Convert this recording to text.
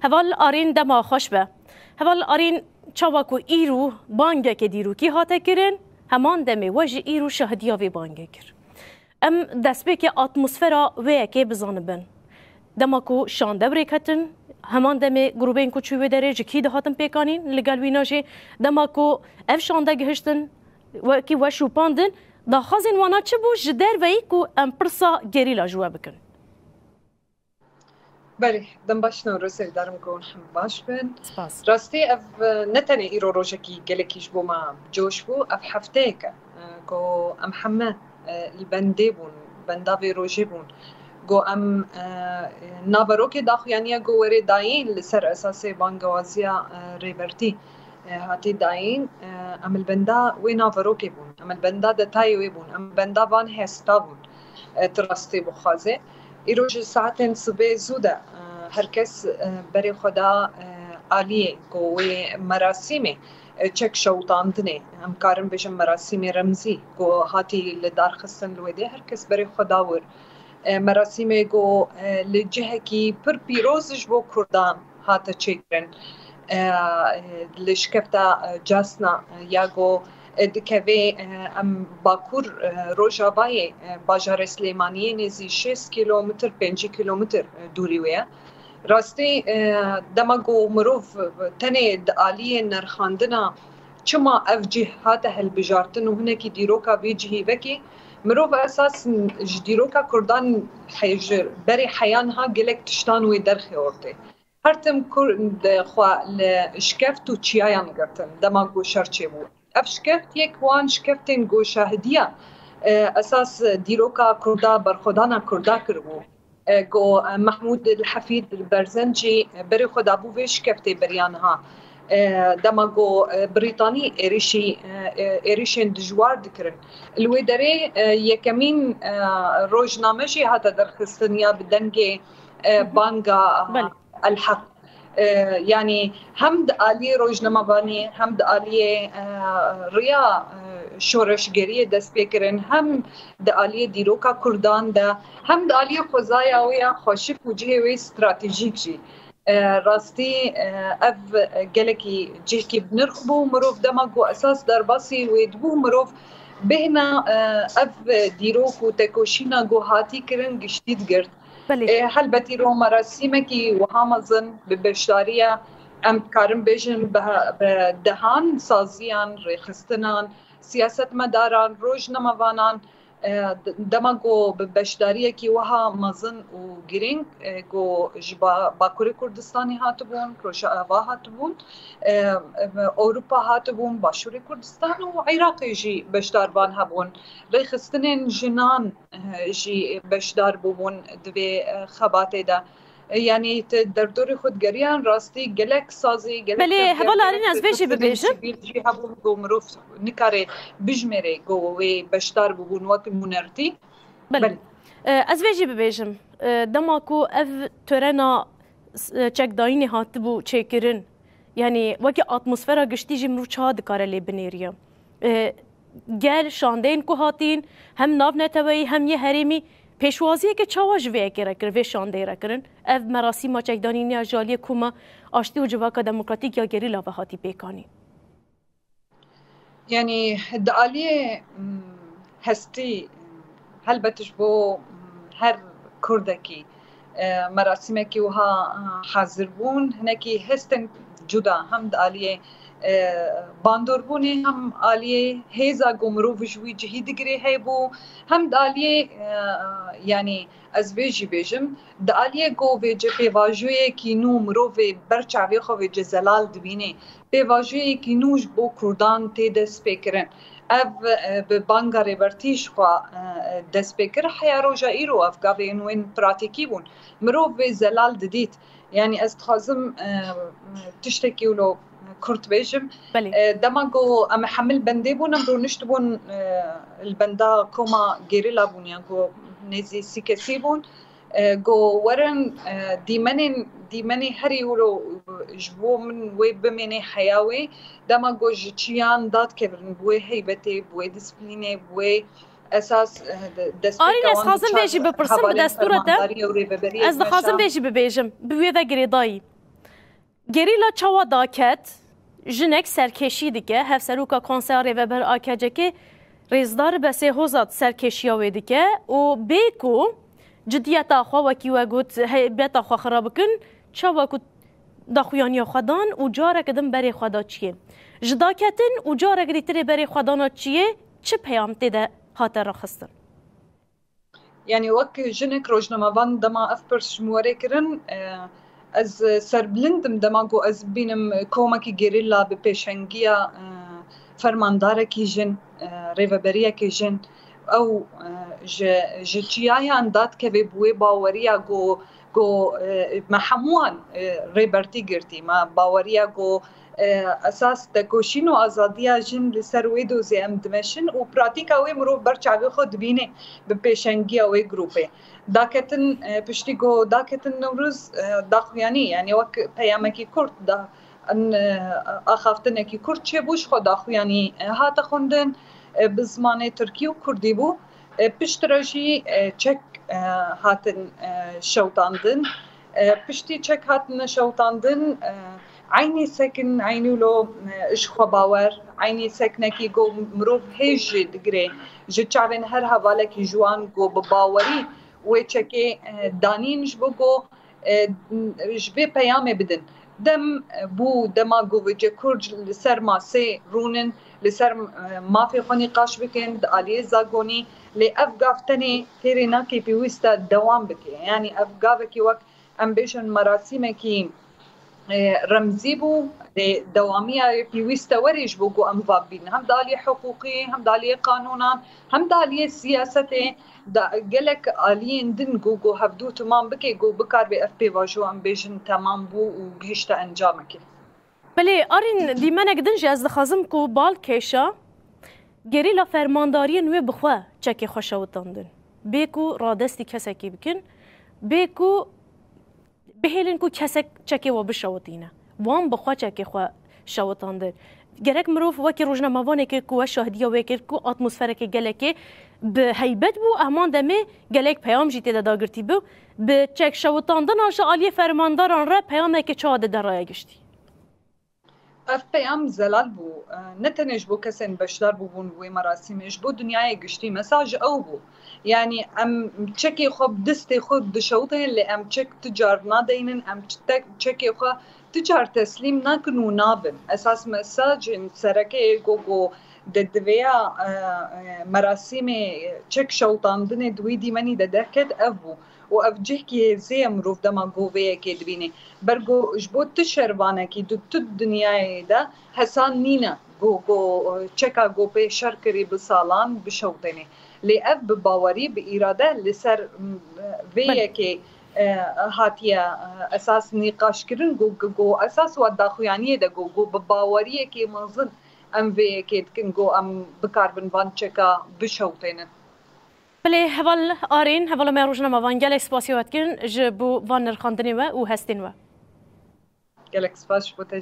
هوال آرین دما خوش به هوال آرین چاواکو ایرو بانگه که دیرو کی هاته کرن همان دمه وجه ایرو شهدیا وی بانگه کر ام دست به که اتمسفرا وی که بزانبن دماکو شانده بریکتن همان دمه گروبین کو چوبه درجه کی ده هاتن پیکانین لگل ویناجه دماکو اف شانده گهشتن و کی و شوپاندن دا خازن وانا چه بو جدر و ایکو ام پرسا گریلا جوا بکن بله دم باش نورسل دارم کن هم باش بن راستی اف نتنی ایرو روجکی گلکیش بو ما جوش بو اف هفته که کو ام حمه البنده بون بنداوی روجی بون گو ام نابروک داخویانیا گو وری داین لسر اساس بانگوازیا ریبرتی هاتی داین ام البندا وی نابروک بون ام البندا دتای وی بون ام بندا وان هستا بون تراستی بخوازه ایروج ساعتين صبح زوده هر کس برای خدا عالیه گوی مراسمه چک شوطاندنه هم کارم بشم مراسم رمزی گو هاتی لدار خستن لویده هر کس برای خدا ور مراسم گو لجهه کی پر پیروزش بو کردان هاتا چکرن لشکفتا جاسنا یا گو دکوی ام باکور روجاوای باجار سلیمانیه نزی 6 کیلومتر 5 کیلومتر دوری ویا راستی دماغو مروف تنه دالی نرخاندنا چما افجه هات هل بجارتن و هناك دیروکا بیجهی وکی مروف اساس دیروکا کردان حیجر بری حیانها گلک تشتان وی درخی ورده هرتم کرد خوا لشکفت و چیایان گرتن دماغو شرچه بود افشکفت یک وان شکفتن گو شاهدیه اساس دیروکا کردا برخودانا کردا کربو گو محمود الحفید برزنجی بری خدا بو ویش کفته بریانها دما گو بریتانی ایریشن دجوار دکرن الوی داره یکمین روزنامه‌شی هاتا درخستنیا بدنگ بانگا الحق يعني هم آلیه روزنامه‌بانی هم آلیه ریا شورشگری دست بکرن هم آلیه دیروکا کردان ده هم آلیه خوزایا ویا خوشی وجهه وی استراتژیک جی راستی اف گلکی جیکی بنرخبو مروف دماغو اساس در باسی ویدبو مروف بهنا اف دیروکو تکوشینا گو هاتی کرن گشتید گرد هل بتیرو مراسمه کی وهامزن ببشتاریا ام کارم بیشن به دهان سازیان رخستنان سیاست مداران روزنامه‌وانان دماغو ببشتاریا کی وها مزن و گرینگ گو جبا باکوری کردستانی هاتبون روشاوا هاتبون اروپا هاتبون باشوری کردستان و عراقی جی بشتاربان هبون رخستنن جنان جی بشدار بوون دوی خباته ده یعنی در دور خودگریان راستی گلک سازی گلک بله هبال آرین از ویشی ببیشم بیجی هبون گو مروف نکاره بجمره گو وی بشدار بوون وقت منرتی بله از ویشی ببیشم دماکو اف تورنا چک داینی هات بو چکرن یعنی وقتی اتمسفر گشتی جی مرو چه دکاره لی بنیریم گل شاندین کو هاتین هم ناو نتوی هم یه هریمی پیشوازیه که چاواج وی کرد وی شانده را کردن اف مراسم چکدانی نیا جالی کوما آشتی و جواکا دموکراتیک یا گریلا و هاتی پیکانی یعنی دالی هستی هل بتش بو هر کردکی مراسمه که وها حاضر بون هنکی هستن جدا هم دالی باندوربونی هم آلیه هیزا گمرو وجوی جهید گری هی بو هم دالیه یعنی از ویجی بیجم دالیه گو ویجه پیواجوی کی نو مرو وی برچاوی خو ویجه زلال دبینه پیواجوی کی نوش بو کردان تی دست پیکرن اف به بانگا ریبرتیش خو دست پیکر حیا روجا ایرو افگاوی نوین پراتیکی بون مرو وی زلال ددید یعنی از خازم تشتکی ولو كرت بيجم دماغو ام حمل بندي بون امرو نشتبون البندا كوما جيريلا بون يعني نزي سيكسي بون جو ورن ديمني هري ولو جبو من وي بمني حياوي دماغو جيان دات كبرن بوي هيبتي بوي ديسبليني بوي اساس دستور آرین از خازم بیجی بپرسم به دستورته از خازم بیجی ببیجم بوی و گریدایی گریلا چوا داکت جنک سرکشی دیگه هف سروکا کنسر و بر آکجه که ریزدار بسه هزات سرکشی و دیگه و بیکو جدیت آخوا وکی و گوت بیت آخوا خراب کن چوا کو دخویانی خدان و جاره کدم بری خدا چیه جداکتن و جاره گریتری بری خدانا چیه چه پیام تیده هاته را خستن يعني وك جنك روجنما فان دما افبرش موري كرن از سربلندم دما جو از بينم كوماكي جيريلا ببيشنجيا فرماندارة كي جن ريفابريا كي جن او جتشيايا اندات كبي بوي باوريا جو محموان ريبرتي جرتي ما باوريا جو اساس تکوشین و آزادی جن لسر ویدو زیم دمشن و پراتیکا وی مرو برچاوی خود بینه به پیشنگی وی گروپه داکتن پشتی گو داکتن نوروز داخویانی یعنی وک پیامکی کرد دا ان آخافتنکی کرد چه بوش خود داخویانی هات خوندن بزمان ترکی و کردی بو پشتراجی چک هاتن شوتاندن پشتی چک هاتن شوتاندن عيني سكن عيني لو إشخوا باور عيني سكنكي جو مروف هيج دقري جتشعبن هر هبالك جوان جو بباوري ويتشكي دانين جبو جبي بيامي بدن دم بو دما جو وجه كرج لسر ما سي رونن لسر ما في خوني قاش بكن عليه زاغوني لأفقافتني تيريناكي بيوستا دوام بكي يعني أفقافكي وقت أمبيشن مراسيمكي رمزي بو دوامية بيويستا وريج بوغو أمفابين هم دالي حقوقي هم دالي قانونا هم دالي سياسة قلك آليين دن جو هفدو تمام بكي جو بكار بأف بي واجو أمبيجن تمام بو وجيشتا أنجامكي بله آرین دیمنک دنجی از دخازم کو بال کشا گریلا فرمانداری نوی بخوا چکی خوشاوتاندن بیکو رادستی کسکی بکن بیکو بهلن کو کسک چکی و بشاوتینه وام بخوا چکی خوا شاوتاندن گرک مروف وکی روزنامه‌وانی که کو شاهدیا وکر کو اتمسفر که گلکی به هیبت بو امان دمه گلک پیام جیت داگرتی بو به چک شاوتاندن آنش عالی فرمانداران را پیام که چاده درای گشتی اف پیام زلال بو نتنج بو کسین بشدار بو بون بوی مراسمش بو دنیای گشتی مساج او بو يعني ام تشكي خب دستي خود دشوطه اللي ام تشك تجار نادينن ام تشكي خو تجار تسليم ناكنو نابن اساس مساج سركي جوجو ددويا مراسمي تشك شوطاندن دويدي مني ددكد ابو وافجهكي زي مروف دما جوفيه كدبيني برجو جبوت تشربانه كي دت الدنيا ده حسان نينا جو تشكا جو بي شركري بصالان بشوطني لأف بباوري بإرادة لسر فيه كي هاتيا أساس نقاش كرن جو أساس وداخويانية ده جو بباوري كي منظن أم فيه كي تكن جو أم بكاربن بانشكا بشوتين بله هول آرین هول ما روزنا ما وانجل اسپاسیوات کن جبو وانر خاندنی و هستین و گلک سپاس بوده